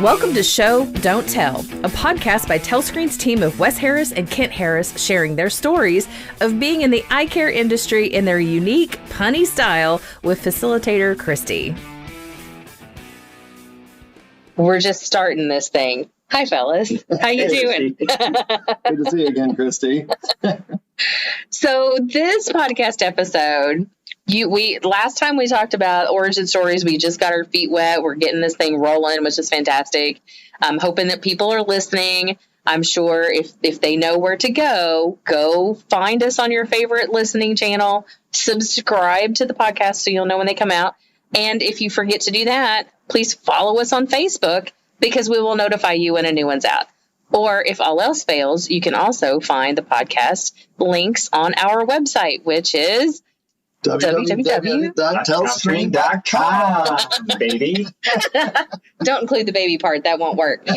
Welcome to Show, Don't Tell, a podcast by Telscreen's team of Wes Harris and Kent Harris sharing their stories of being in the eye care industry in their unique, punny style with facilitator Christy. We're just starting this thing. Hi, fellas. How you doing? Good to see you again, Christy. So this podcast episode, last time we talked about origin stories, we just got our feet wet. We're getting this thing rolling, which is fantastic. I'm hoping that people are listening. I'm sure if they know where to go find us on your favorite listening channel, subscribe to the podcast so you'll know when they come out. And if you forget to do that, please follow us on Facebook because we will notify you when a new one's out. Or if all else fails, you can also find the podcast links on our website, which is www.telscreen.com, baby. Don't include the baby part. That won't work. So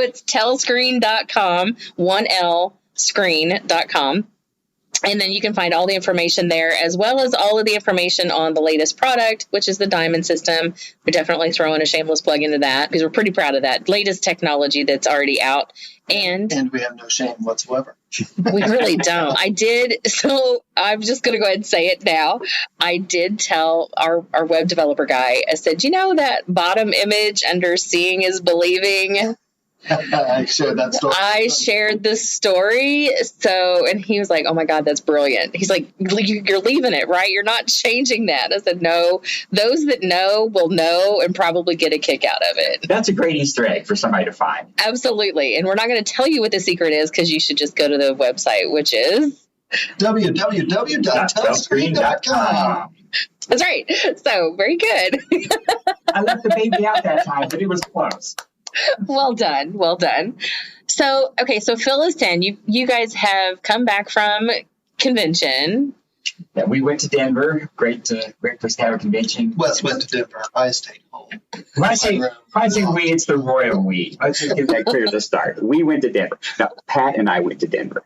it's telscreen.com, 1L screen.com. And then you can find all the information there, as well as all of the information on the latest product, which is the Diamond system. We're definitely throwing a shameless plug into that because we're pretty proud of that latest technology that's already out. And we have no shame whatsoever. We really don't. So I'm just going to go ahead and say it now. I did tell our web developer guy, I said, you know that bottom image under seeing is believing? I shared that story. I shared the story. And he was like, oh my God, that's brilliant. He's like, you're leaving it, right? You're not changing that. I said, no, those that know will know and probably get a kick out of it. That's a great Easter egg for somebody to find. Absolutely. And we're not going to tell you what the secret is because you should just go to the website, which is www.telscreen.com. That's right. So very good. I left the baby out that time, but it was close. Well done. Well done. So, okay. So fill us in. You guys have come back from convention. Yeah, we went to Denver. Great place to have a convention. Wes went to Denver. I stayed home. When I say we, it's the royal we. Let's just get that clear at the start. We went to Denver. Now, Pat and I went to Denver.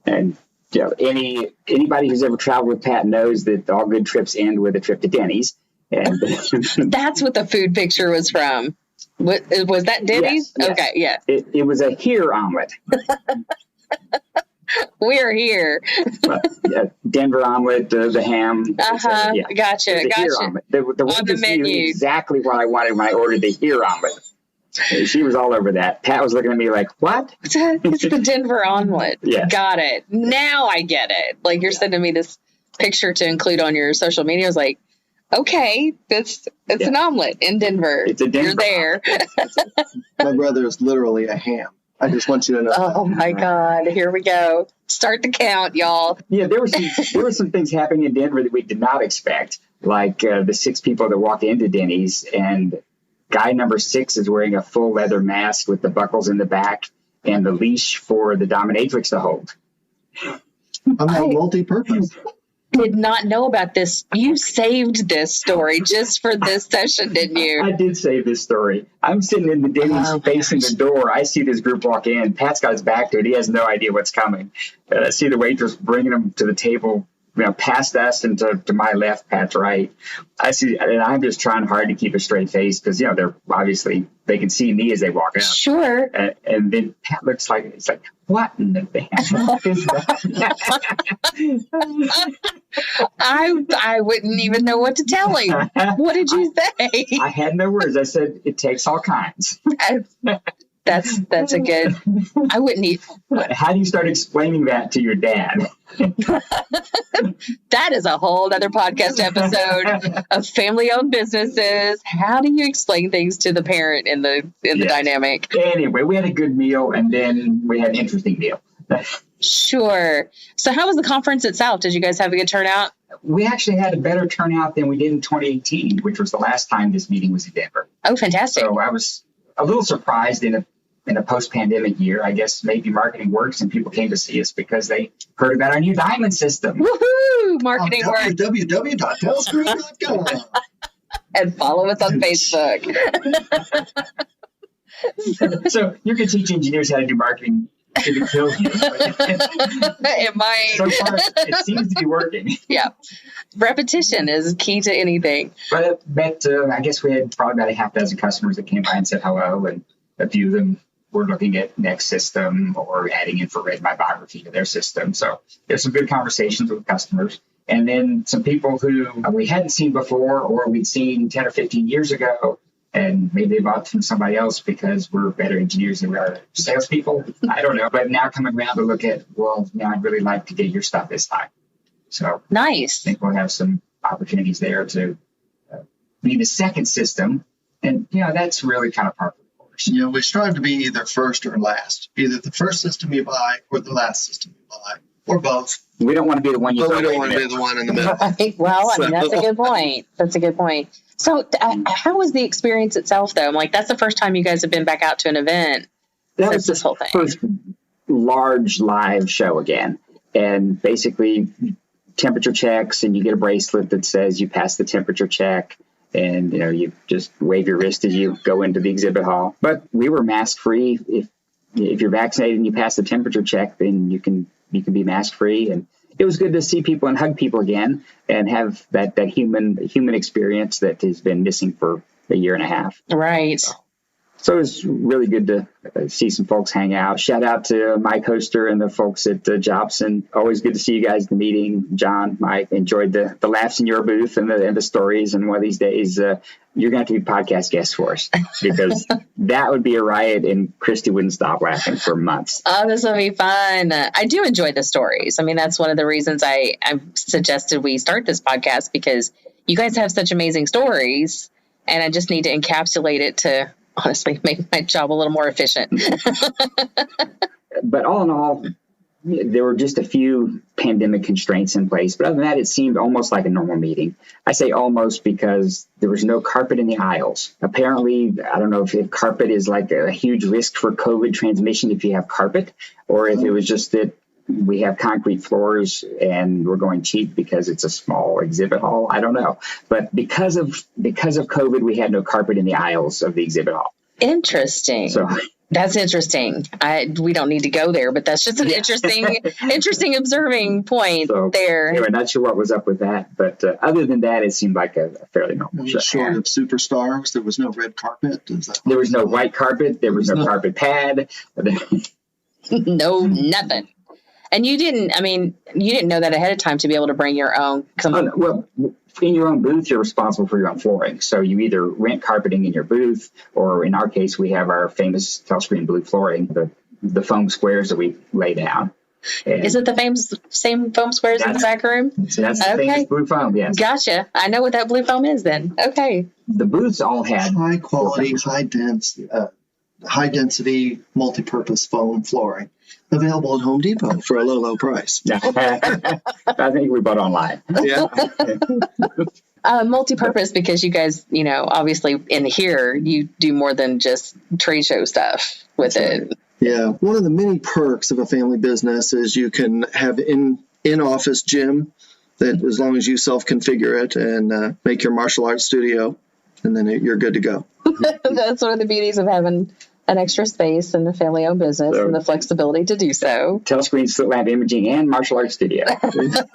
And anybody who's ever traveled with Pat knows that all good trips end with a trip to Denny's. And that's what the food picture was from. Was that Denny's? Yes. Okay, yeah. It was a here omelet. We're here. Denver omelet, the ham. Gotcha. Here omelet. The waitress knew exactly what I wanted when I ordered the here omelet. She was all over that. Pat was looking at me like, what? It's the Denver omelet. Yeah. Got it. Now I get it. Like you're sending me this picture to include on your social media. I was like, okay, it's an omelet in Denver. It's a Denver. You're there. My brother is literally a ham. I just want you to know. Oh my God! Here we go. Start the count, y'all. Yeah, there were some things happening in Denver that we did not expect, like the 6 people that walk into Denny's, and guy number 6 is wearing a full leather mask with the buckles in the back and the leash for the dominatrix to hold. I'm not multi-purpose. Did not know about this. You saved this story just for this session, didn't you? I did save this story. I'm sitting in the Denny's facing the door. I see this group walk in. Pat's got his back to it. He has no idea what's coming. I see the waitress bringing them to the table, past us and to my left, Pat's right. I see, and I'm just trying hard to keep a straight face because, they're obviously, they can see me as they walk out. Sure. And then Pat looks like, it's like, what in the damn is that? I wouldn't even know what to tell him. What did you say? I had no words. I said, it takes all kinds. That's a good, I wouldn't even. How do you start explaining that to your dad? That is a whole other podcast episode of family-owned businesses. How do you explain things to the parent in the dynamic? Anyway, we had a good meal, and then we had an interesting meal. Sure. So how was the conference itself? Did you guys have a good turnout? We actually had a better turnout than we did in 2018, which was the last time this meeting was in Denver. Oh, fantastic. So I was a little surprised in a post-pandemic year. I guess maybe marketing works and people came to see us because they heard about our new Diamond system. Woohoo! Marketing works. www.telscreen.com. And follow us on Facebook. So you can teach engineers how to do marketing going to kill you. It might. So far, it seems to be working. Yeah. Repetition is key to anything. But I guess we had probably about a half dozen customers that came by and said hello, and a few of them were looking at next system or adding infrared biography to their system. So there's some good conversations with customers. And then some people who we hadn't seen before or we'd seen 10 or 15 years ago, and maybe they bought from somebody else because we're better engineers than we are salespeople. I don't know. But now coming around to look at, well, now I'd really like to get your stuff this time. So nice. I think we'll have some opportunities there to be the second system. And, that's really kind of part of the course. We strive to be either first or last, either the first system you buy or the last system you buy, or both. We don't want to be the one you But we don't want to be the one in the middle. Well, that's a good point. That's a good point. So how was the experience itself, though? I'm like, that's the first time you guys have been back out to an event That since was this whole thing. First large live show again. And basically temperature checks, and you get a bracelet that says you passed the temperature check. And, you just wave your wrist as you go into the exhibit hall. But we were mask free. If you're vaccinated and you pass the temperature check, then you can be mask free. And it was good to see people and hug people again and have that human experience that has been missing for a year and a half. Right. So it was really good to see some folks hang out. Shout out to Mike Hoster and the folks at Jobson. Always good to see you guys at the meeting. John, Mike, enjoyed the laughs in your booth and the stories. And one of these days, you're going to have to be podcast guests for us, because that would be a riot and Christy wouldn't stop laughing for months. Oh, this will be fun. I do enjoy the stories. I mean, that's one of the reasons I suggested we start this podcast, because you guys have such amazing stories, and I just need to encapsulate it to honestly make my job a little more efficient. But all in all, there were just a few pandemic constraints in place. But other than that, it seemed almost like a normal meeting. I say almost because there was no carpet in the aisles. Apparently, I don't know if carpet is like a huge risk for COVID transmission if you have carpet, or if it was just that we have concrete floors and we're going cheap because it's a small exhibit hall. I don't know. But because of COVID, we had no carpet in the aisles of the exhibit hall. Interesting. So that's interesting. We don't need to go there, but that's just an interesting observing point there. Anyway, not sure what was up with that, but other than that, it seemed like a fairly normal show. Short of superstars, there was no red carpet. There was no white carpet. There was no carpet pad. No, nothing. And you didn't know that ahead of time to be able to bring your own. Well, in your own booth, you're responsible for your own flooring. So you either rent carpeting in your booth, or in our case, we have our famous Telscreen blue flooring, the foam squares that we lay down. And is it the same foam squares in the back room? So that's the famous blue foam, yes. Gotcha. I know what that blue foam is then. Okay. The booths all had high quality, high density, multi-purpose foam flooring available at Home Depot for a low price. I think we bought online. Yeah. Multi-purpose, because you guys, obviously in here, you do more than just trade show stuff with it. Yeah. One of the many perks of a family business is you can have in-office gym that, as long as you self-configure it and make your martial arts studio, and then you're good to go. That's one of the beauties of having an extra space in a family-owned business, and the flexibility to do so. Telscreen Slit Lamp Imaging and Martial Arts Studio. The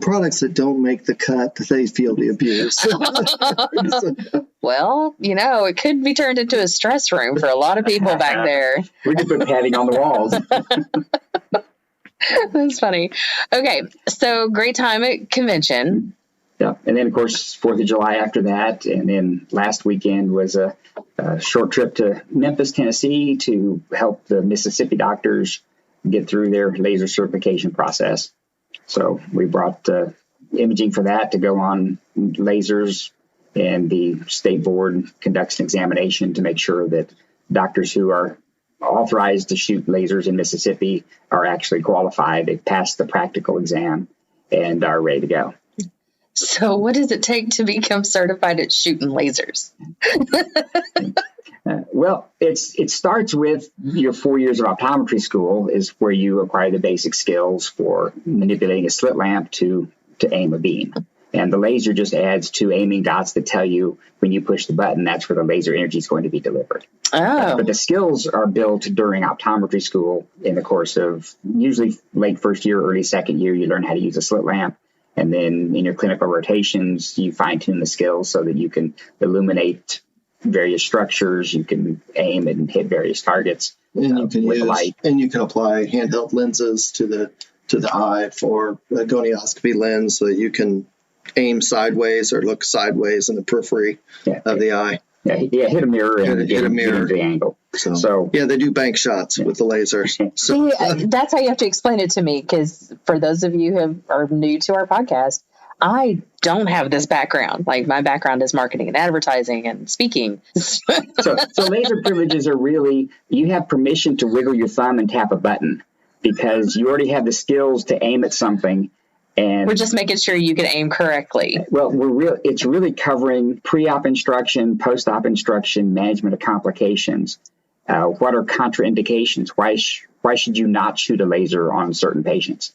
products that don't make the cut, they feel the abuse. Well, it could be turned into a stress room for a lot of people back there. We could put padding on the walls. That's funny. Okay, so great time at convention. Yeah, and then, of course, 4th of July after that. And then last weekend was a short trip to Memphis, Tennessee to help the Mississippi doctors get through their laser certification process. So we brought imaging for that to go on lasers, and the state board conducts an examination to make sure that doctors who are authorized to shoot lasers in Mississippi are actually qualified. They've passed the practical exam and are ready to go. So what does it take to become certified at shooting lasers? Well, it starts with your 4 years of optometry school is where you acquire the basic skills for manipulating a slit lamp to aim a beam. And the laser just adds two aiming dots that tell you when you push the button, that's where the laser energy is going to be delivered. Oh. But the skills are built during optometry school in the course of usually late first year, early second year. You learn how to use a slit lamp. And then in your clinical rotations, you fine tune the skills so that you can illuminate various structures. You can aim and hit various targets And you can with light. and you can apply handheld lenses to the eye for a gonioscopy lens so that you can aim sideways or look sideways in the periphery of the eye. Yeah, hit a mirror and Hit a mirror. get the angle. So yeah, they do bank shots with the lasers. So, See, that's how you have to explain it to me, because for those of you who are new to our podcast, I don't have this background. Like, my background is marketing and advertising and speaking. So laser privileges are really, you have permission to wiggle your thumb and tap a button because you already have the skills to aim at something. And We're just making sure you can aim correctly. well, it's really covering pre-op instruction, post-op instruction, management of complications. What are contraindications? Why should you not shoot a laser on certain patients?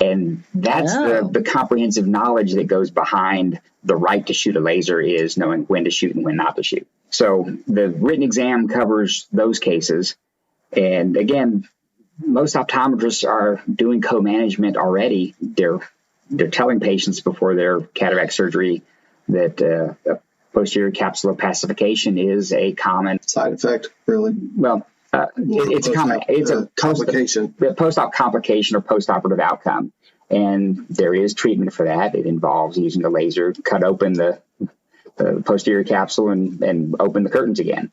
And that's the comprehensive knowledge that goes behind the right to shoot a laser, is knowing when to shoot and when not to shoot. So the written exam covers those cases. And again, most optometrists are doing co-management already. They're telling patients before their cataract surgery that posterior capsulopacification is a common side effect, really. Well, it's common. It's a complication, post-op complication or post-operative outcome, and there is treatment for that. It involves using a laser, cut open the posterior capsule, and open the curtains again.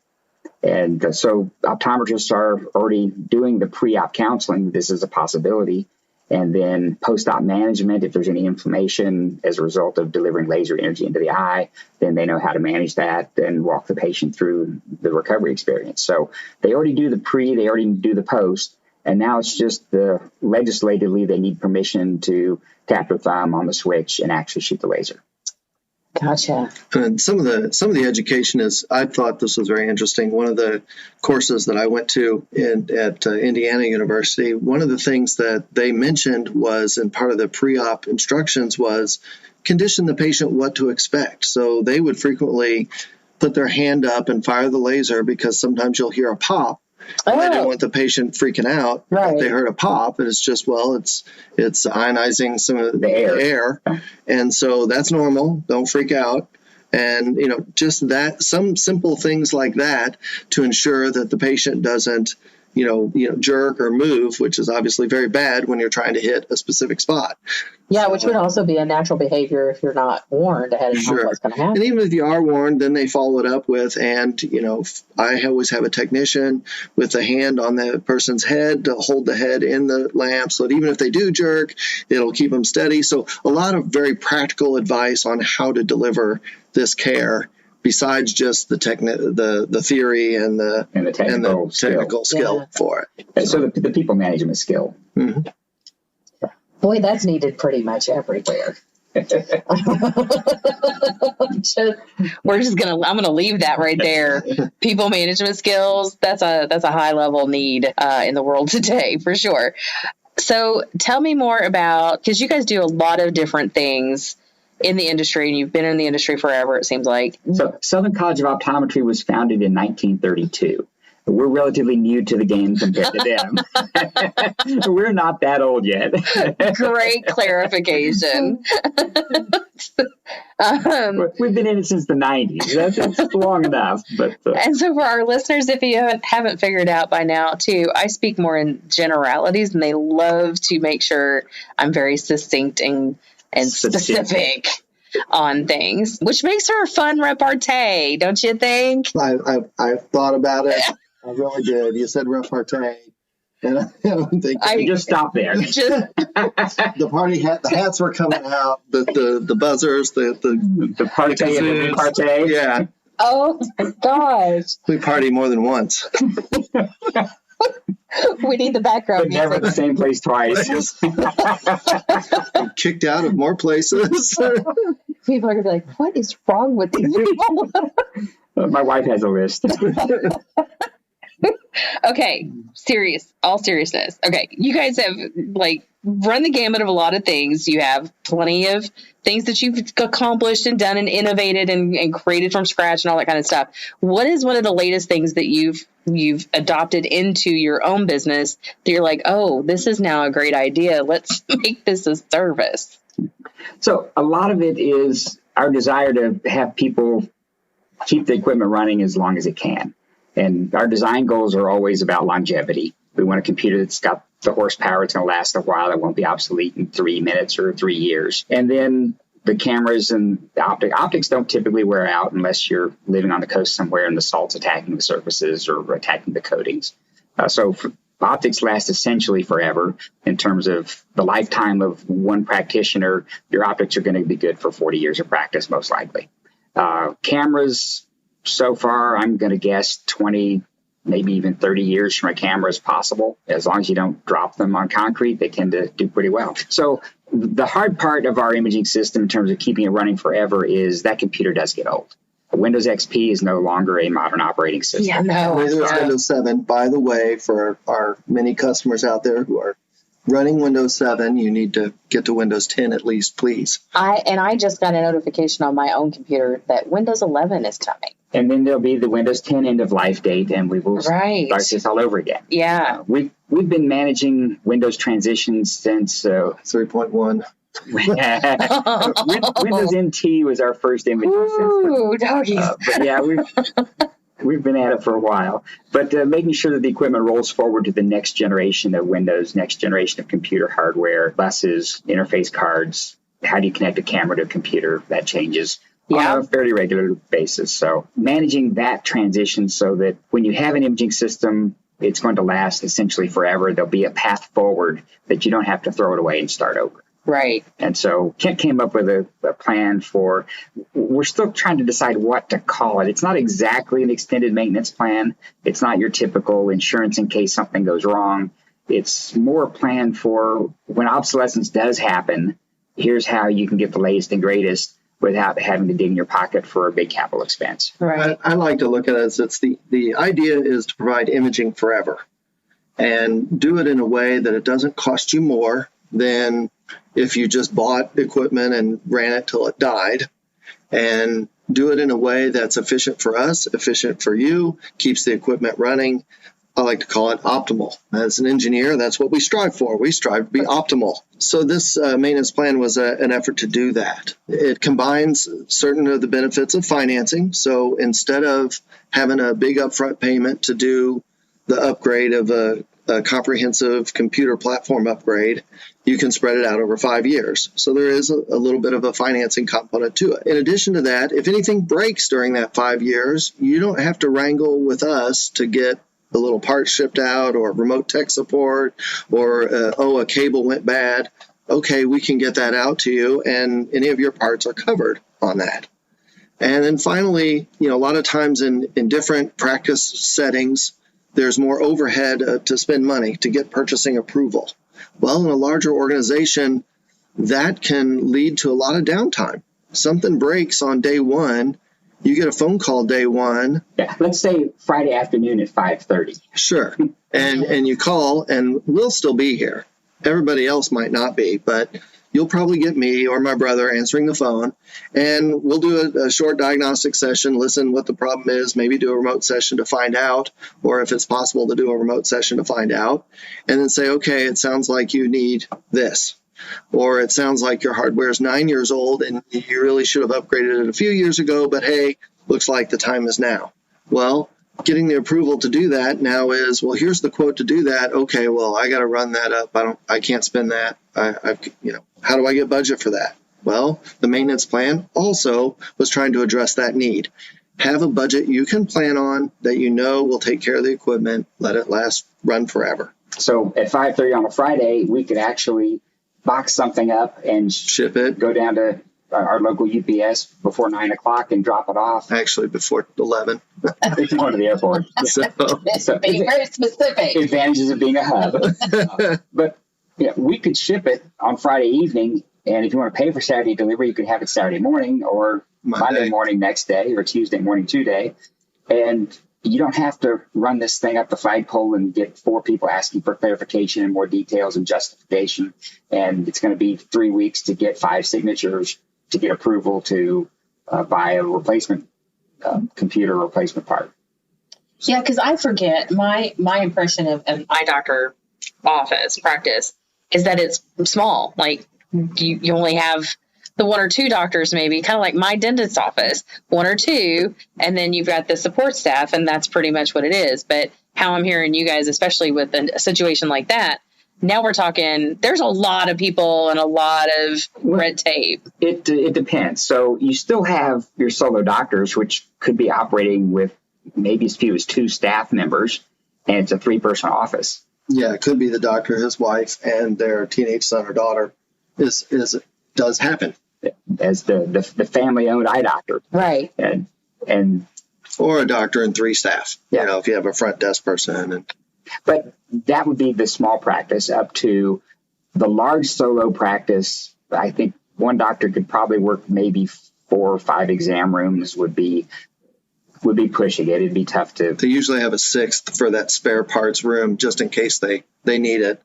And so optometrists are already doing the pre-op counseling. This is a possibility. And then post-op management, if there's any inflammation as a result of delivering laser energy into the eye, then they know how to manage that and walk the patient through the recovery experience. So they already do the pre, they already do the post, and now it's just legislatively they need permission to tap their thumb on the switch and actually shoot the laser. Gotcha. And some of the education is, I thought this was very interesting. One of the courses that I went to at Indiana University, one of the things that they mentioned was, in part of the pre-op instructions, was condition the patient what to expect. So they would frequently put their hand up and fire the laser, because sometimes you'll hear a pop. And I didn't want the patient freaking out. Right. If they heard a pop, and it's just, it's ionizing some of the air. And so that's normal. Don't freak out. And, just that, some simple things like that to ensure that the patient doesn't, jerk or move, which is obviously very bad when you're trying to hit a specific spot. Yeah, which would also be a natural behavior if you're not warned ahead of time what's going to happen. And even if you are warned, then they follow it up with, I always have a technician with a hand on the person's head to hold the head in the lamp so that even if they do jerk, it'll keep them steady. So a lot of very practical advice on how to deliver this care, besides just the theory and the technical skill for it. And so the people management skill. Mm-hmm. Boy, that's needed pretty much everywhere. I'm gonna leave that right there. People management skills, that's a high level need in the world today, for sure. So tell me more about, because you guys do a lot of different things in the industry, and you've been in the industry forever, it seems like. So Southern College of Optometry was founded in 1932. We're relatively new to the game compared to them. We're not that old yet. Great clarification. We've been in it since the 90s. That's long enough. But and so for our listeners, if you haven't figured out by now, too, I speak more in generalities, and they love to make sure I'm very succinct and specific on things, which makes her a fun repartee, don't you think? I thought about it. I really did. You said repartee, and I don't think you just stop there. The party hat, the hats were coming out, the buzzers, the party and the repartee. Yeah. Oh my gosh. We party more than once. We need the background music. Never the same place twice. Kicked out of more places. People are going to be like, what is wrong with these people? My wife has a list. Okay, all seriousness. Okay, you guys have run the gamut of a lot of things. You have plenty of things that you've accomplished and done and innovated and created from scratch and all that kind of stuff. What is one of the latest things that you've adopted into your own business that you're like, oh, this is now a great idea. Let's make this a service. So a lot of it is our desire to have people keep the equipment running as long as it can. And our design goals are always about longevity. We want a computer that's got the horsepower, it's going to last a while, that won't be obsolete in 3 minutes or 3 years. And then the cameras and the optics don't typically wear out unless you're living on the coast somewhere and the salt's attacking the surfaces or attacking the coatings. Optics last essentially forever in terms of the lifetime of one practitioner. Your optics are going to be good for 40 years of practice, most likely. Cameras, so far, I'm going to guess 20, maybe even 30 years from a camera is possible. As long as you don't drop them on concrete, they tend to do pretty well. So the hard part of our imaging system in terms of keeping it running forever is that computer does get old. Windows XP is no longer a modern operating system. Yeah, no. Windows 7, by the way, for our many customers out there who are running Windows 7, you need to get to Windows 10 at least, please. I just got a notification on my own computer that Windows 11 is coming. And then there'll be the Windows 10 end of life date, and we will start this all over again. Yeah. We've been managing Windows transitions since 3.1. Windows NT was our first imaging system. Ooh, doggies. But yeah, we've been at it for a while. But making sure that the equipment rolls forward to the next generation of Windows, next generation of computer hardware, buses, interface cards. How do you connect a camera to a computer? That changes on a fairly regular basis. So managing that transition so that when you have an imaging system, it's going to last essentially forever. There'll be a path forward that you don't have to throw it away and start over. Right. And so Kent came up with a plan for, we're still trying to decide what to call it. It's not exactly an extended maintenance plan. It's not your typical insurance in case something goes wrong. It's more a plan for when obsolescence does happen, here's how you can get the latest and greatest without having to dig in your pocket for a big capital expense. Right. I like to look at it as the idea is to provide imaging forever and do it in a way that it doesn't cost you more than if you just bought equipment and ran it till it died, and do it in a way that's efficient for us, efficient for you, keeps the equipment running. I like to call it optimal. As an engineer, that's what we strive for. We strive to be optimal. So this maintenance plan was an effort to do that. It combines certain of the benefits of financing. So instead of having a big upfront payment to do the upgrade of a comprehensive computer platform upgrade, you can spread it out over 5 years. So there is a little bit of a financing component to it. In addition to that, if anything breaks during that 5 years, you don't have to wrangle with us to get a little part shipped out or remote tech support or, a cable went bad. Okay, we can get that out to you, and any of your parts are covered on that. And then finally, a lot of times in different practice settings, there's more overhead to spend money to get purchasing approval. Well, in a larger organization, that can lead to a lot of downtime. Something breaks on day one, you get a phone call day one. Yeah, let's say Friday afternoon at 5:30. Sure. And you call, and we'll still be here. Everybody else might not be, but you'll probably get me or my brother answering the phone, and we'll do a short diagnostic session, listen what the problem is, maybe do a remote session to find out, or if it's possible to do a remote session to find out, and then say, okay, it sounds like you need this. Or it sounds like your hardware is 9 years old and you really should have upgraded it a few years ago, but hey, looks like the time is now. Well, getting the approval to do that now is, well, here's the quote to do that. Okay, well, I got to run that up. I can't spend that. How do I get budget for that? Well, the maintenance plan also was trying to address that need. Have a budget you can plan on that you know will take care of the equipment, let it run forever. So at 5:30 on a Friday, we could actually box something up and ship it, go down to our local UPS before 9 o'clock and drop it off. Actually, before 11. If you go to the airport. So being very specific. Advantages of being a hub. But we could ship it on Friday evening, and if you want to pay for Saturday delivery, you could have it Saturday morning or Monday morning next day or Tuesday morning today. And you don't have to run this thing up the flagpole and get 4 people asking for clarification and more details and justification. And it's going to be 3 weeks to get 5 signatures to get approval to buy a replacement computer replacement part. Yeah, because I forget my impression of an eye doctor office practice is that it's small. Like you only have the 1 or 2 doctors, maybe kind of like my dentist's office, 1 or 2, and then you've got the support staff, and that's pretty much what it is. But how I'm hearing you guys, especially with a situation like that, now we're talking, there's a lot of people and a lot of red tape. It depends. So you still have your solo doctors, which could be operating with maybe as few as 2 staff members, and it's a 3-person office. Yeah, it could be the doctor, his wife, and their teenage son or daughter. Does happen. As the family-owned eye doctor. Right. And or a doctor and 3 staff. Yeah. You know, if you have a front desk person. But that would be the small practice. Up to the large solo practice, I think one doctor could probably work maybe 4 or 5 exam rooms would be pushing it. It'd be tough to. They usually have a 6th for that spare parts room just in case they need it.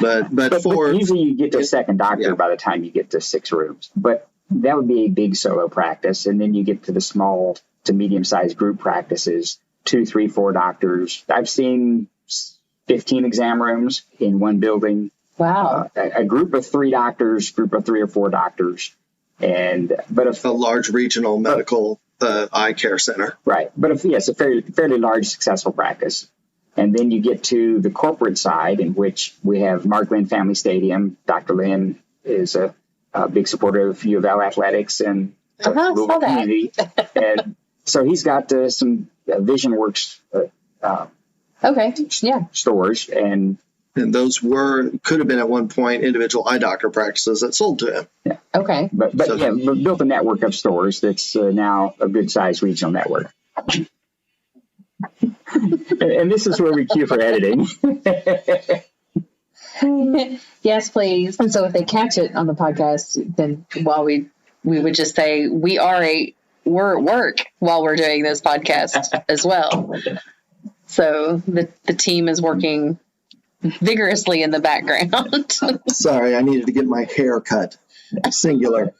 But usually you get to a second doctor by the time you get to 6 rooms. But that would be a big solo practice. And then you get to the small to medium-sized group practices, 2, 3, 4 doctors. I've seen 15 exam rooms in one building. Wow. A group of 3 doctors, group of 3 or 4 doctors. But a large regional medical eye care center. Right. But a fairly large successful practice. And then you get to the corporate side, in which we have Mark Lynn Family Stadium. Dr. Lynn is a big supporter of U of L athletics and saw that. community. And so he's got some VisionWorks stores. And those could have been at one point individual eye doctor practices that sold to him. Yeah. Okay. But built a network of stores that's now a good-sized regional network. And this is where we cue for editing. Yes, please. And so if they catch it on the podcast, then while we would just say we're at work while we're doing this podcast as well. So the team is working vigorously in the background. Sorry, I needed to get my hair cut. Singular.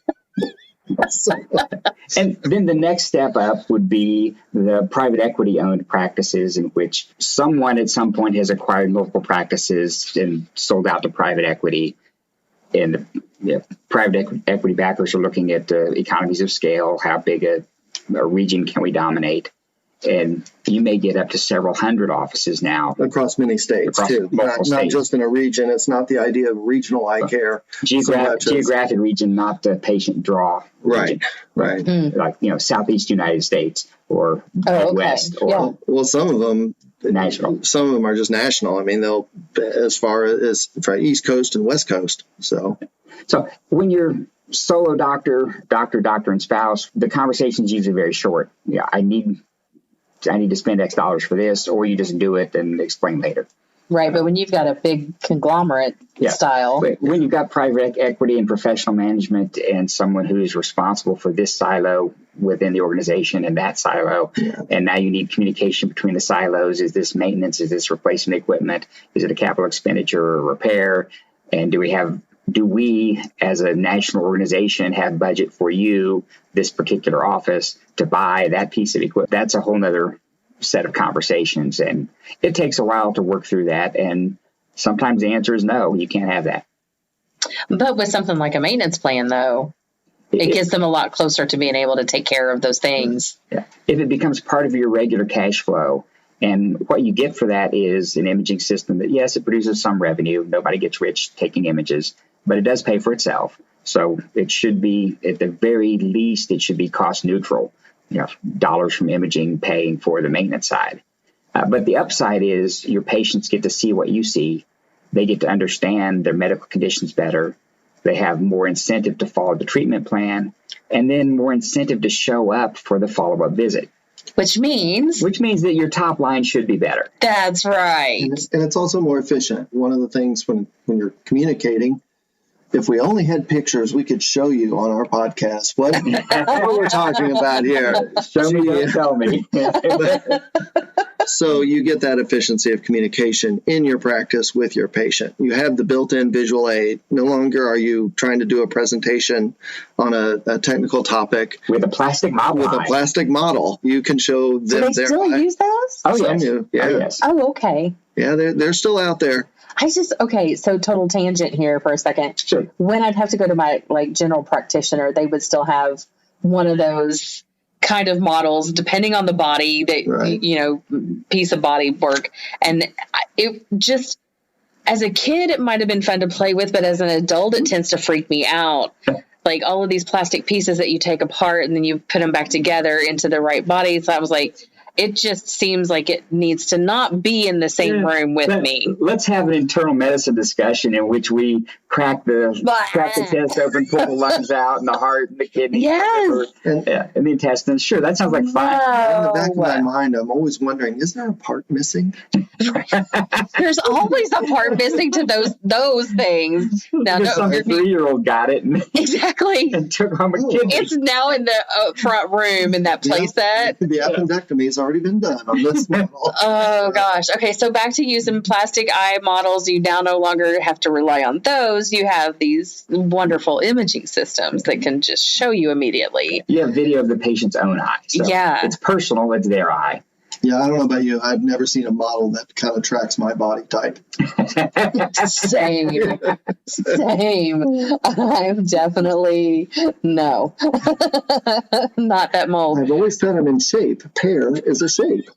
And then the next step up would be the private equity owned practices, in which someone at some point has acquired multiple practices and sold out to private equity. And private equity backers are looking at economies of scale. How big a region can we dominate? And you may get up to several hundred offices now. Across many states, too. Not just in a region. It's not the idea of regional eye care. Geographic region, not the patient draw region. Right. Like, Southeast United States or Midwest. Okay. Well, some of them, national. Some of them are just national. I mean, they'll as far as from East Coast and West Coast. So when you're solo doctor, and spouse, the conversation is usually very short. Yeah, I need to spend X dollars for this, or you just do it and explain later. Right, but when you've got a big conglomerate style. But when you've got private equity and professional management and someone who is responsible for this silo within the organization and that silo, and now you need communication between the silos. Is this maintenance? Is this replacement equipment? Is it a capital expenditure or repair? And do we as a national organization have budget for you, this particular office, to buy that piece of equipment? That's a whole nother set of conversations, and it takes a while to work through that. And sometimes the answer is no, you can't have that. But with something like a maintenance plan, though, it gets them a lot closer to being able to take care of those things. Yeah. If it becomes part of your regular cash flow, and what you get for that is an imaging system that, yes, it produces some revenue. Nobody gets rich taking images, but it does pay for itself. So it should be, at the very least, it should be cost neutral. Dollars from imaging paying for the maintenance side. But the upside is your patients get to see what you see. They get to understand their medical conditions better. They have more incentive to follow the treatment plan, and then more incentive to show up for the follow-up visit. Which means that your top line should be better. That's right. And it's also more efficient. One of the things when you're communicating, if we only had pictures, we could show you on our podcast what we're talking about here. Show me, don't tell me. So you get that efficiency of communication in your practice with your patient. You have the built-in visual aid. No longer are you trying to do a presentation on a technical topic With a plastic model. with a plastic model. You can show them Do they their still eye. use those? Oh, Some yes. do, yeah. Oh, yes. Oh, okay. Yeah, they're still out there. Okay, so total tangent here for a second. Sure. When I'd have to go to my general practitioner, they would still have one of those kind of models depending on the body that Right. piece of body work. And it just, as a kid, it might have been fun to play with, but as an adult, it tends to freak me out. Like all of these plastic pieces that you take apart and then you put them back together into the right body. So I was like, it just seems like it needs to not be in the same room with me. Let's have an internal medicine discussion in which we crack the chest open, pull the lungs out, and the heart, and the kidney, Yes. and the intestines. Sure, that sounds like fun. In the back of my No. mind, I'm always wondering, is there a part missing? There's always a part missing to those things. Now, Just some 3-year-old got it and, exactly. and took home a kidney. It's now in the front room in that play set. The appendectomy's already been done on this model. Oh gosh. Okay. So back to using plastic eye models. You now no longer have to rely on those. You have these wonderful imaging systems that can just show you immediately. You have video of the patient's own eye. So Yeah. It's personal. It's their eye. Yeah, I don't know about you. I've never seen a model that kind of tracks my body type. Same. I'm definitely no. Not that mold. I've always said I'm in shape. Pear is a shape.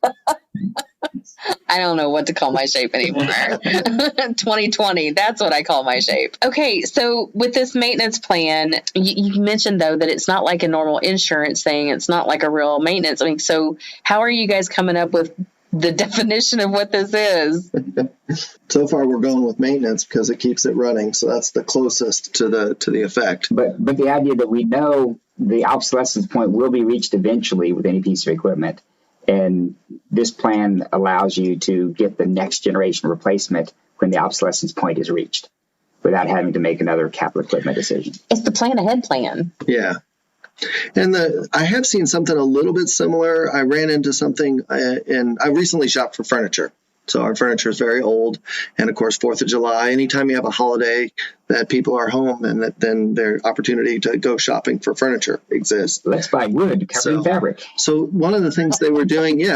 I don't know what to call my shape anymore. 2020, that's what I call my shape. Okay, so with this maintenance plan, you mentioned though that it's not like a normal insurance thing. It's not like a real maintenance. I mean, so how are you guys coming up with the definition of what this is? So far, we're going with maintenance because it keeps it running. So that's the closest to the effect. But the idea that we know the obsolescence point will be reached eventually with any piece of equipment. And this plan allows you to get the next generation replacement when the obsolescence point is reached without having to make another capital equipment decision. It's the plan ahead plan. Yeah. And I have seen something a little bit similar. I ran into something, and I recently shopped for furniture. So our furniture is very old. And of course, 4th of July, anytime you have a holiday that people are home, and then their opportunity to go shopping for furniture exists. Let's buy wood covered in fabric. So one of the things they were doing, in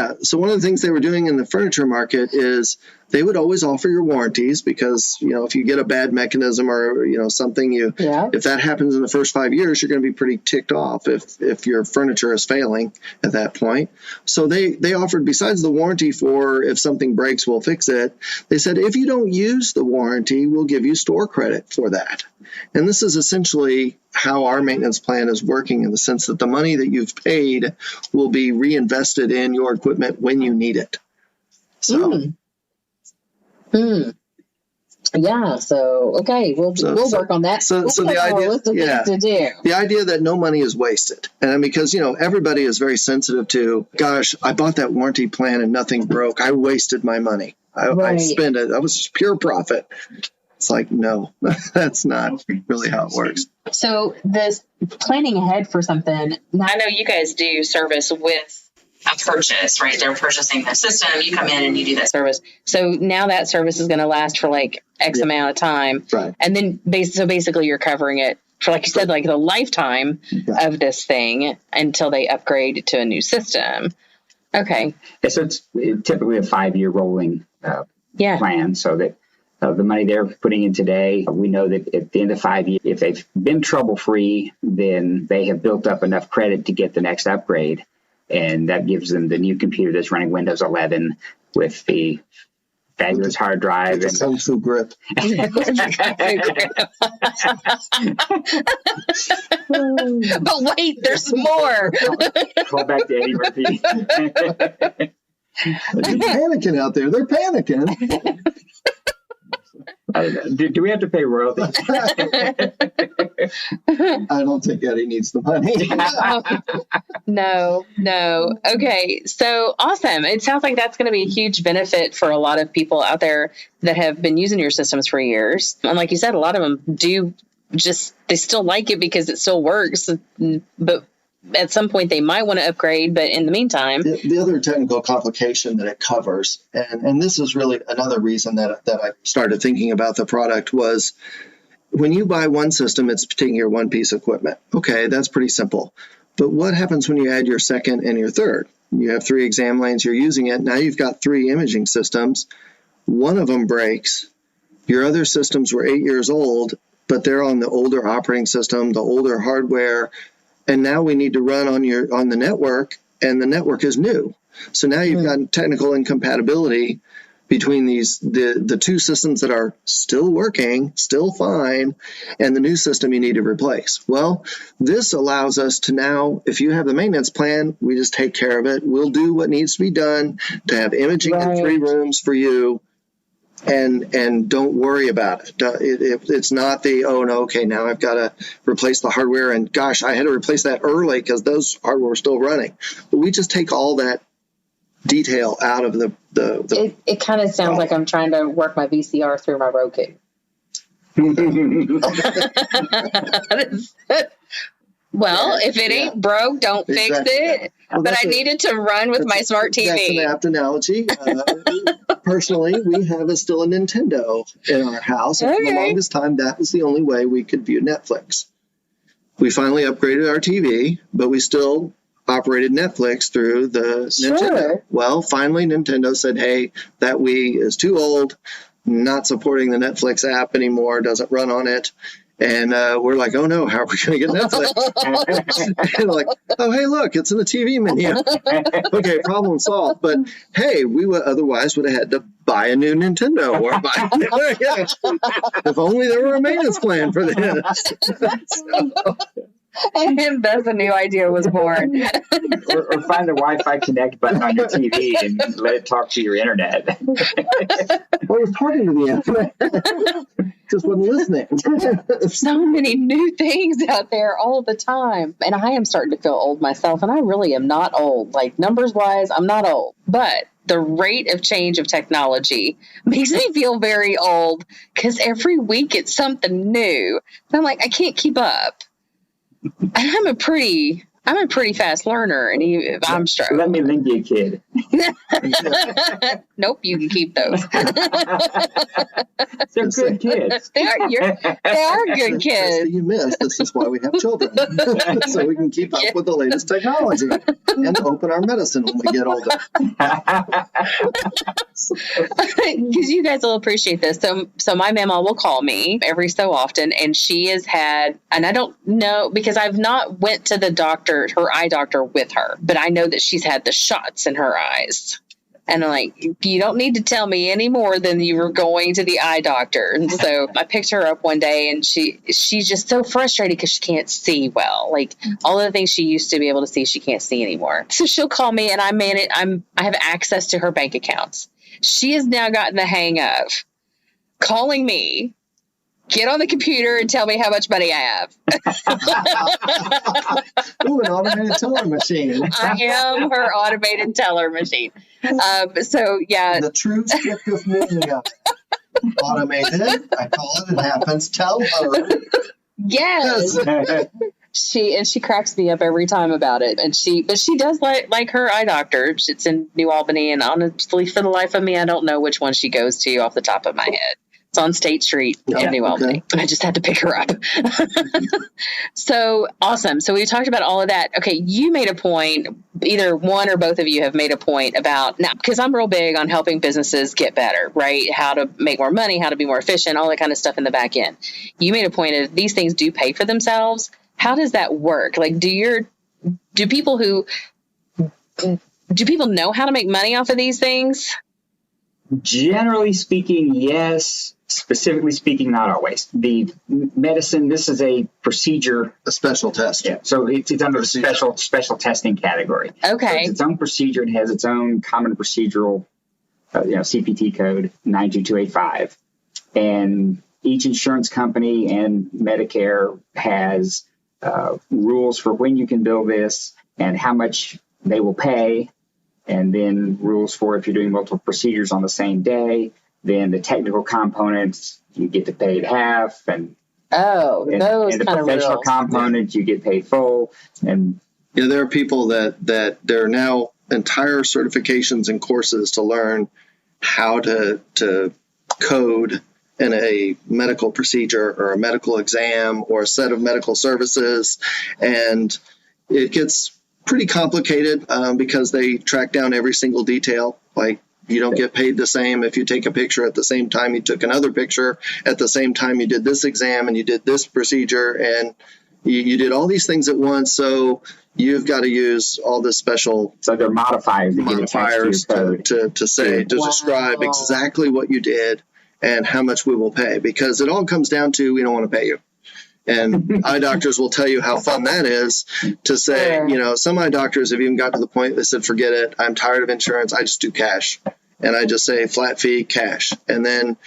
the furniture market is they would always offer your warranties because, if you get a bad mechanism or, something, if that happens in the first 5 years, you're going to be pretty ticked off if your furniture is failing at that point. So they offered, besides the warranty for if something breaks, we'll fix it. They said, if you don't use the warranty, we'll give you store credit for that. And this is essentially how our maintenance plan is working, in the sense that the money that you've paid will be reinvested in your equipment when you need it. So. Yeah. So okay, we'll work on that. So the idea, to do. The idea that no money is wasted, and because everybody is very sensitive to, gosh, I bought that warranty plan and nothing broke. I wasted my money. I spent it. That was just pure profit. It's like, no, that's not really how it works. So this planning ahead for something. I know you guys do service with a purchase, right? They're purchasing the system. You come in and you do that service. So now that service is going to last for like X amount of time. Right. And then basically you're covering it for, like you said, like the lifetime of this thing until they upgrade to a new system. Okay. So it's typically a 5-year rolling plan, so that the money they're putting in today, we know that at the end of 5 years, if they've been trouble-free, then they have built up enough credit to get the next upgrade. And that gives them the new computer that's running Windows 11 with the fabulous hard drive. And Kung Fu grip. But wait, there's more. Call back to Eddie Murphy. They're panicking out there. They're panicking. Do we have to pay royalties? I don't think Eddie needs the money. No. Okay. So awesome. It sounds like that's going to be a huge benefit for a lot of people out there that have been using your systems for years. And like you said, a lot of them do they still like it because it still works. But at some point they might want to upgrade. But in the meantime, the other technical complication that it covers, and this is really another reason that I started thinking about the product, was when you buy one system, it's taking your one piece of equipment. Okay, that's pretty simple. But what happens when you add your second and your third? You have 3 exam lanes, you're using it. Now you've got 3 imaging systems. One of them breaks. Your other systems were 8 years old, but they're on the older operating system, the older hardware. And now we need to run on the network, and the network is new. So now you've got technical incompatibility between the 2 systems that are still working, still fine, and the new system you need to replace. Well, this allows us to now, if you have the maintenance plan, we just take care of it. We'll do what needs to be done to have imaging in 3 rooms for you, and don't worry about it. It's not okay, now I've got to replace the hardware, and gosh, I had to replace that early because those hardware were still running. But we just take all that detail out of the it kind of sounds like I'm trying to work my VCR through my Roku. Well, if it ain't broke, don't fix it. Well, but I needed to run with my smart TV. That's an apt analogy. Personally, we have still a Nintendo in our house. And for the longest time, that was the only way we could view Netflix. We finally upgraded our TV, but we still operated Netflix through the Nintendo. Well, finally, Nintendo said, hey, that Wii is too old, not supporting the Netflix app anymore, doesn't run on it. And we're like, oh no, how are we going to get Netflix? And like, oh, hey, look, it's in the TV menu. Okay, problem solved. But hey, we would otherwise have had to buy a new Nintendo or buy if only there were a maintenance plan for this. And thus a new idea was born. or find the Wi-Fi connect button on your TV and let it talk to your internet. Well, it was talking to the internet. Just wasn't listening. So many new things out there all the time. And I am starting to feel old myself, and I really am not old. Like, numbers wise, I'm not old. But the rate of change of technology makes me feel very old because every week it's something new. And I'm like, I can't keep up. And I'm a pretty fast learner, and I'm struggling. Let me lend you a kid. Nope, you can keep those. They're good kids. They are good kids. You missed. This is why we have children, so we can keep up with the latest technology and open our medicine when we get older. Because you guys will appreciate this. So my mama will call me every so often, and she has had, and I don't know because I've not went to the doctor, her eye doctor, with her, but I know that she's had the shots in her eyes. And I'm like, you don't need to tell me any more than you were going to the eye doctor. And so I picked her up one day, and she's just so frustrated because she can't see well. Like, all of the things she used to be able to see, she can't see anymore. So she'll call me, and I have access to her bank accounts. She has now gotten the hang of calling me, get on the computer and tell me how much money I have. Ooh, an automated teller machine. I am her automated teller machine. So, yeah. The true descriptive meaning of it. Automated. I call it happens. Tell her. Yes. She cracks me up every time about it. But she does like her eye doctor. It's in New Albany, and honestly, for the life of me, I don't know which one she goes to off the top of my head. It's on State Street in New Albany. I just had to pick her up. So awesome. So we talked about all of that. Okay, you made a point, either one or both of you have made a point about, now, because I'm real big on helping businesses get better, right? How to make more money, how to be more efficient, all that kind of stuff in the back end. You made a point of these things do pay for themselves. How does that work? Like, do people know how to make money off of these things? Generally speaking, yes. Specifically speaking, not always. The medicine, this is a procedure. A special test. Yeah. So it's under the special testing category. Okay. So it's its own procedure. It has its own common procedural, CPT code 92285. And each insurance company and Medicare has rules for when you can bill this and how much they will pay. And then rules for if you're doing multiple procedures on the same day, then the technical components, you get to pay half, and Oh, those and the kind of professional rules. component, you get paid full. And Yeah, there are people that there are now entire certifications and courses to learn how to code in a medical procedure or a medical exam or a set of medical services, and it gets pretty complicated because they track down every single detail. Like, you don't get paid the same if you take a picture at the same time you took another picture, at the same time you did this exam and you did this procedure, and you did all these things at once. So you've got to use all this special so they're modifiers that get attached to your code. to say, to Wow. describe exactly what you did and how much we will pay, because it all comes down to, we don't want to pay you. And eye doctors will tell you how fun that is to say, Sure. some eye doctors have even got to the point they said, forget it, I'm tired of insurance, I just do cash. And I just say flat fee, cash. And then,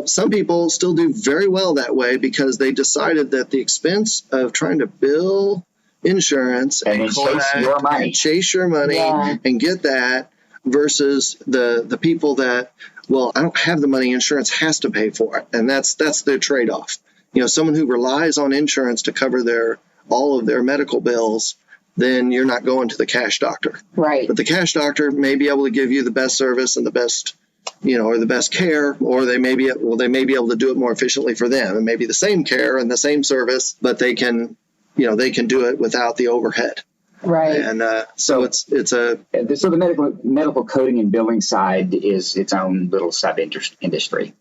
some people still do very well that way because they decided that the expense of trying to bill insurance And then chase your money. and chase your money Yeah. and get that versus the people that, well, I don't have the money, insurance has to pay for it. And that's their trade-off. Someone who relies on insurance to cover all of their medical bills, then you're not going to the cash doctor. Right. But the cash doctor may be able to give you the best service and the best, or the best care, or they may be able to do it more efficiently for them. It may be the same care and the same service, but they can do it without the overhead. Right. And so it's a So the medical coding and billing side is its own little sub-industry.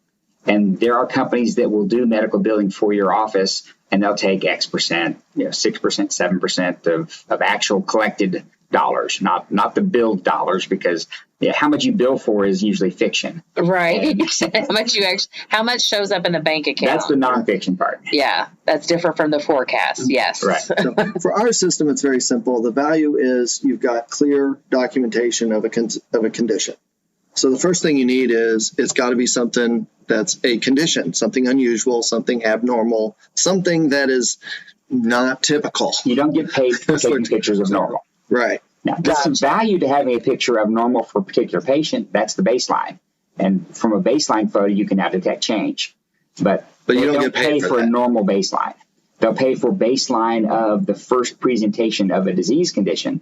And there are companies that will do medical billing for your office, and they'll take X percent, 6%, 7% of actual collected dollars, not the billed dollars, because how much you bill for is usually fiction. Right. how much shows up in the bank account? That's the nonfiction part. Yeah, that's different from the forecast. Yes. Right. So for our system, it's very simple. The value is you've got clear documentation of a condition. So the first thing you need is it's got to be something that's a condition, something unusual, something abnormal, something that is not typical. You don't get paid for taking pictures of normal. Right. Now, there's some value to having a picture of normal for a particular patient. That's the baseline. And from a baseline photo, you can now detect change. But you they don't get paid for a that. normal baseline. They'll pay for baseline of the first presentation of a disease condition,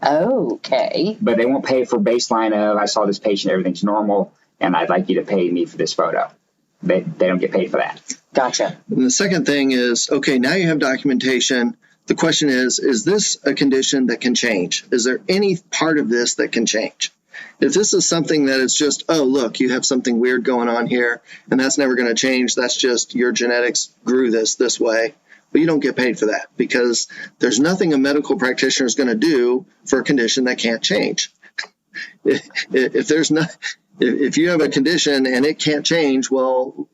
Okay. but they won't pay for baseline of, I saw this patient, everything's normal, and I'd like you to pay me for this photo. They don't get paid for that. Gotcha. And the second thing is, okay, now you have documentation. The question is this a condition that can change? Is there any part of this that can change? If this is something that is just, oh, look, you have something weird going on here, and that's never going to change, that's just your genetics grew this way, but you don't get paid for that because there's nothing a medical practitioner is going to do for a condition that can't change. If you have a condition and it can't change, well,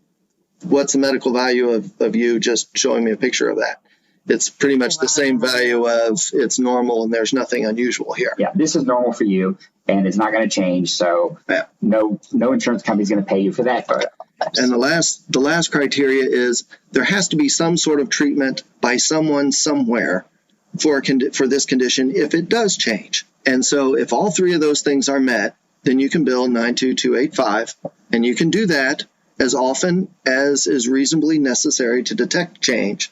what's the medical value of you just showing me a picture of that? It's pretty much the same value of it's normal and there's nothing unusual here. Yeah, this is normal for you, and it's not going to change. So Yeah. no insurance company is going to pay you for that photo. And the last criteria is there has to be some sort of treatment by someone somewhere for this condition if it does change. And so if all three of those things are met, then you can bill 92285, and you can do that as often as is reasonably necessary to detect change.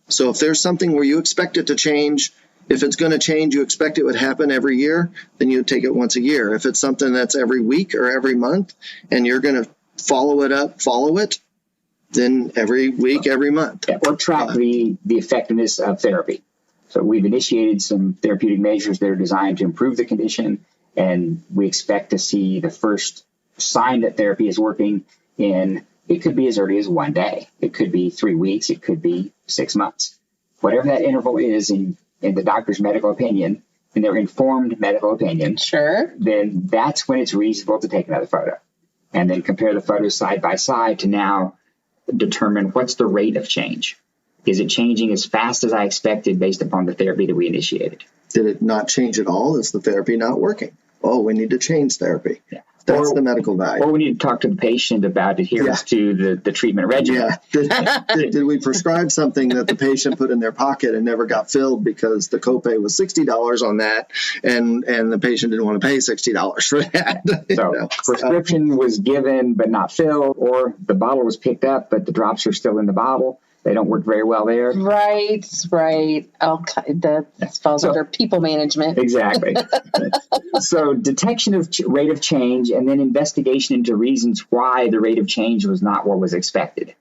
So if there's something where you expect it to change, if it's going to change, you expect it would happen every year, then you take it once a year. If it's something that's every week or every month, and you're going to follow it, then every week, every month. Yeah, or track the effectiveness of therapy. So we've initiated some therapeutic measures that are designed to improve the condition, and we expect to see the first sign that therapy is working in, it could be as early as 1 day. It could be 3 weeks. It could be 6 months. Whatever that interval is in the doctor's medical opinion, in their informed medical opinion, Sure. then that's when it's reasonable to take another photo. And then compare the photos side by side to now determine what's the rate of change. Is it changing as fast as I expected based upon the therapy that we initiated? Did it not change at all? Is the therapy not working? Oh, we need to change therapy. Yeah. That's the medical value. Or we need to talk to the patient about adherence to the treatment regimen. Yeah. Did we prescribe something that the patient put in their pocket and never got filled because the copay was $60 on that, and the patient didn't want to pay $60 for that? So prescription was given but not filled, or the bottle was picked up but the drops are still in the bottle. They don't work very well there. Right. Okay, that falls under people management. Exactly. So detection of rate of change and then investigation into reasons why the rate of change was not what was expected.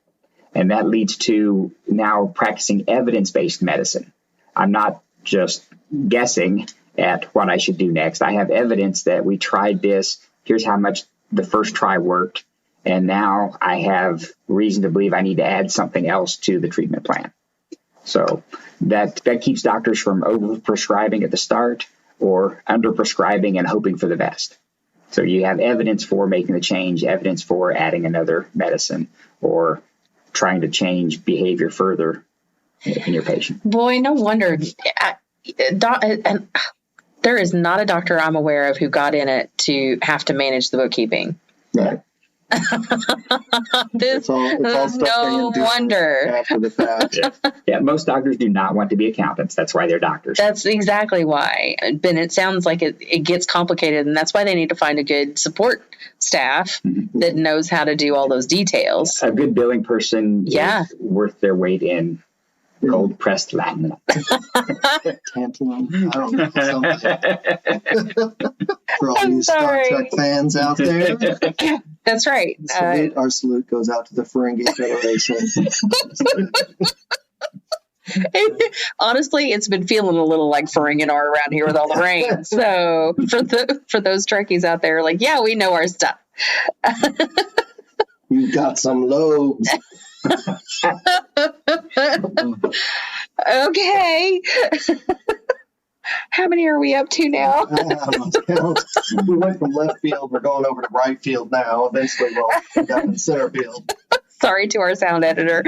And that leads to now practicing evidence-based medicine. I'm not just guessing at what I should do next. I have evidence that we tried this. Here's how much the first try worked. And now I have reason to believe I need to add something else to the treatment plan. So that keeps doctors from over-prescribing at the start or under-prescribing and hoping for the best. So you have evidence for making the change, evidence for adding another medicine, or trying to change behavior further in your patient. Boy, no wonder. And there is not a doctor I'm aware of who got in it to have to manage the bookkeeping. Right. This It's all stuff no they do wonder. after the fact. Yeah, most doctors do not want to be accountants. That's why they're doctors. That's exactly why. But it sounds like it gets complicated, and that's why they need to find a good support staff that knows how to do all those details. A good billing person Yeah. is worth their weight in cold pressed Latin. Tantalum. I don't know. For all I'm you Star sorry. Trek fans out there, That's right. our salute goes out to the Ferengi Federation. Honestly, it's been feeling a little like Ferenginar around here with all the rain. So for those Trekkies out there, like, yeah, we know our stuff. You got some lobes. Okay. How many are we up to now? We went from left field. We're going over to right field now. Eventually, we'll end up in center field. Sorry to our sound editor.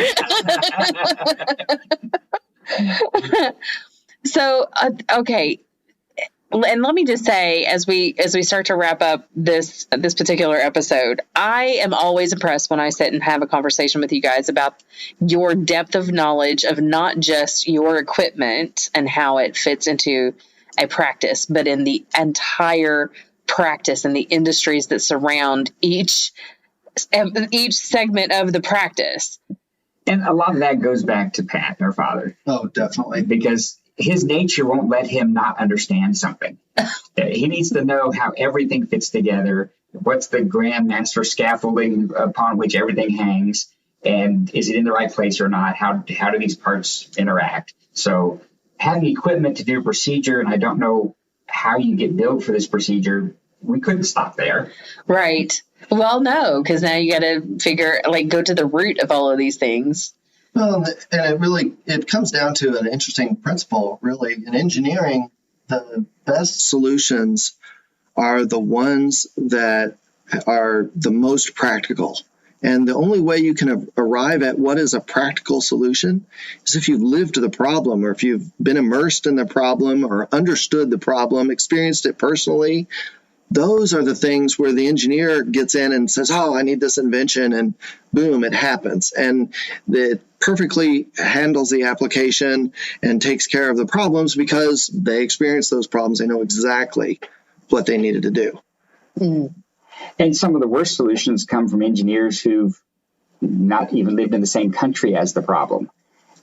So, okay. And let me just say, as we start to wrap up this particular episode, I am always impressed when I sit and have a conversation with you guys about your depth of knowledge of not just your equipment and how it fits into a practice, but in the entire practice and the industries that surround each segment of the practice. And a lot of that goes back to Pat, our father, Oh, definitely. because his nature won't let him not understand something. He needs to know how everything fits together. What's the grandmaster scaffolding upon which everything hangs? And is it in the right place or not? How do these parts interact? So having equipment to do a procedure, and I don't know how you get billed for this procedure, we couldn't stop there. Right. Well, no, because now you got to go to the root of all of these things. Well, and it comes down to an interesting principle, really. In engineering, the best solutions are the ones that are the most practical. And the only way you can arrive at what is a practical solution is if you've lived the problem, or if you've been immersed in the problem, or understood the problem, experienced it personally. Those are the things where the engineer gets in and says, oh, I need this invention, and boom, it happens. And it perfectly handles the application and takes care of the problems because they experienced those problems. They know exactly what they needed to do. Mm. And some of the worst solutions come from engineers who've not even lived in the same country as the problem.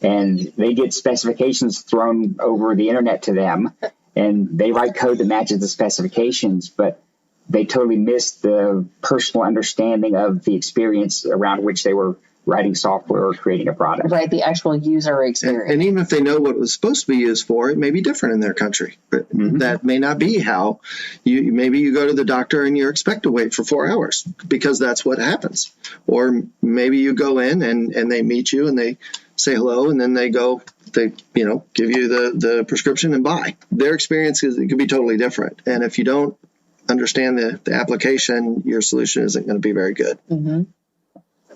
And they get specifications thrown over the internet to them, and they write code that matches the specifications, but they totally miss the personal understanding of the experience around which they were writing software or creating a product. Right, the actual user experience. And even if they know what it was supposed to be used for, it may be different in their country. But that may not be how maybe you go to the doctor and you're expected to wait for 4 hours because that's what happens. Or maybe you go in and they meet you and they say hello, and then they give you the prescription and buy. Their experience it could be totally different. And if you don't understand the application, your solution isn't going to be very good. Mm-hmm.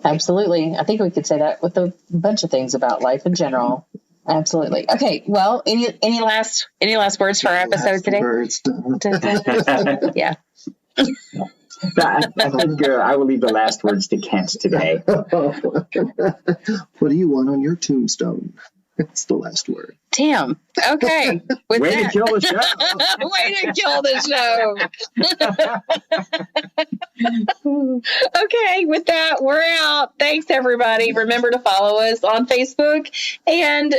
Absolutely. I think we could say that with a bunch of things about life in general. Absolutely. Okay. Well, any last words for our episode today? Yeah. I think I will leave the last words to Kent today. What do you want on your tombstone? It's the last word. Damn. Okay. With Way to that, kill the show. way to kill the show. Okay, with that, we're out. Thanks, everybody. Remember to follow us on Facebook and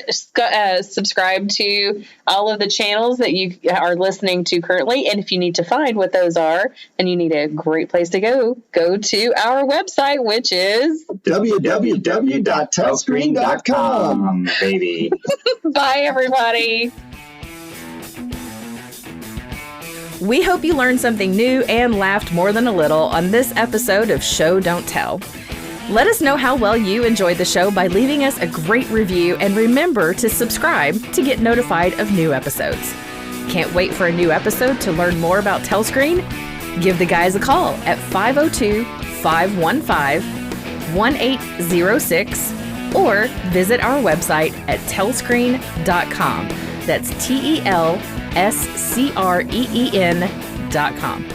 subscribe to all of the channels that you are listening to currently. And if you need to find what those are and you need a great place to go to our website, which is www.telscreen.com. Baby. Bye, everybody. We hope you learned something new and laughed more than a little on this episode of Show Don't Tell. Let us know how well you enjoyed the show by leaving us a great review, and remember to subscribe to get notified of new episodes. Can't wait for a new episode to learn more about Telscreen? Give the guys a call at 502-515-1806 or visit our website at telscreen.com. That's TELSCREEN.com.